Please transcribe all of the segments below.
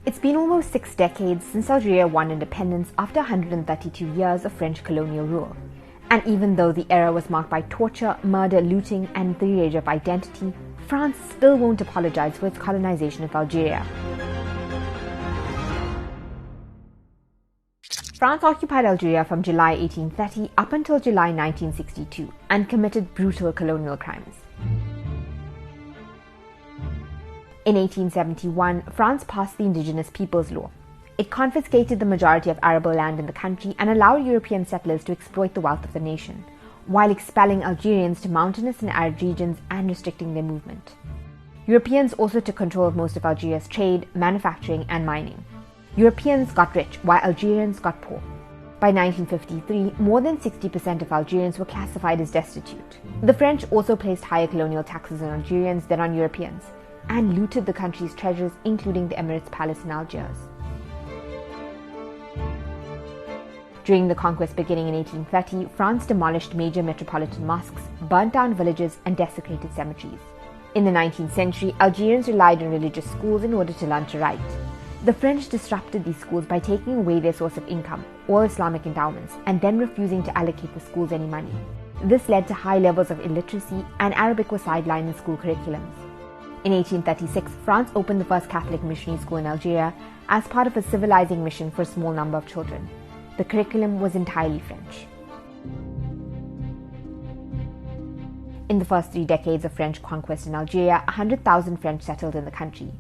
It's been almost 6 decades since Algeria won independence after 132 years of French colonial rule. And even though the era was marked by torture, murder, looting, and the rage of identity, France still won't apologize for its colonization of Algeria. France occupied Algeria from July 1830 up until July 1962 and committed brutal colonial crimes. In 1871, France passed the Indigenous Peoples Law. It confiscated the majority of arable land in the country and allowed European settlers to exploit the wealth of the nation, while expelling Algerians to mountainous and arid regions and restricting their movement. Europeans also took control of most of Algeria's trade, manufacturing, and mining. Europeans got rich, while Algerians got poor. By 1953, more than 60% of Algerians were classified as destitute. The French also placed higher colonial taxes on Algerians than on Europeans, and looted the country's treasures, including the Emirates Palace in Algiers. During the conquest beginning in 1830, France demolished major metropolitan mosques, burnt down villages, and desecrated cemeteries. In the 19th century, Algerians relied on religious schools in order to learn to write. The French disrupted these schools by taking away their source of income, all Islamic endowments, and then refusing to allocate the schools any money. This led to high levels of illiteracy, and Arabic was sidelined in school curriculums. In 1836, France opened the first Catholic missionary school in Algeria as part of a civilizing mission for a small number of children. The curriculum was entirely French. In the first 3 decades of French conquest in Algeria, 100,000 French settled in the country.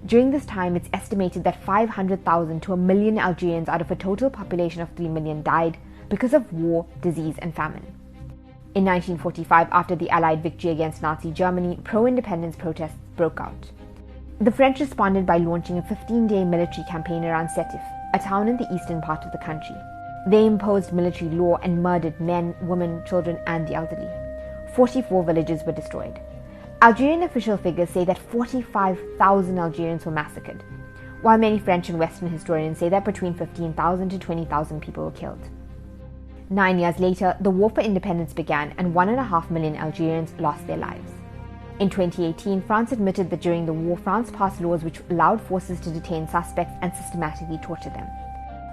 During this time, it's estimated that 500,000 to 1 million Algerians out of a total population of 3 million died because of war, disease, and famine. In 1945, after the Allied victory against Nazi Germany, pro-independence protests broke out. The French responded by launching a 15-day military campaign around Sétif, a town in the eastern part of the country. They imposed military law and murdered men, women, children, and the elderly. 44 villages were destroyed. Algerian official figures say that 45,000 Algerians were massacred, while many French and Western historians say that between 15,000 to 20,000 people were killed. 9 years later, the war for independence began and 1.5 million Algerians lost their lives. In 2018, France admitted that during the war, France passed laws which allowed forces to detain suspects and systematically torture them.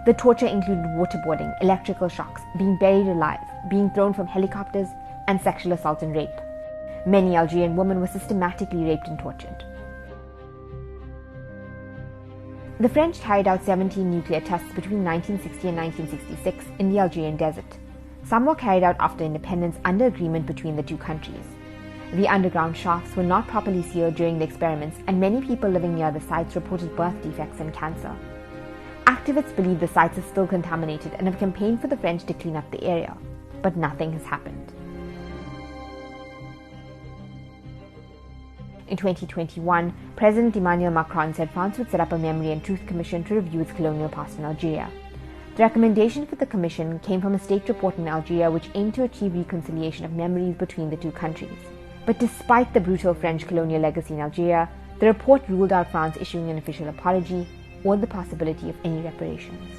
The torture included waterboarding, electrical shocks, being buried alive, being thrown from helicopters, and sexual assault and rape. Many Algerian women were systematically raped and tortured. The French carried out 17 nuclear tests between 1960 and 1966 in the Algerian desert. Some were carried out after independence under agreement between the two countries. The underground shafts were not properly sealed during the experiments, and many people living near the sites reported birth defects and cancer. Activists believe the sites are still contaminated and have campaigned for the French to clean up the area, but nothing has happened. In 2021, President Emmanuel Macron said France would set up a Memory and Truth Commission to review its colonial past in Algeria. The recommendation for the commission came from a state report in Algeria which aimed to achieve reconciliation of memories between the two countries. But despite the brutal French colonial legacy in Algeria, the report ruled out France issuing an official apology or the possibility of any reparations.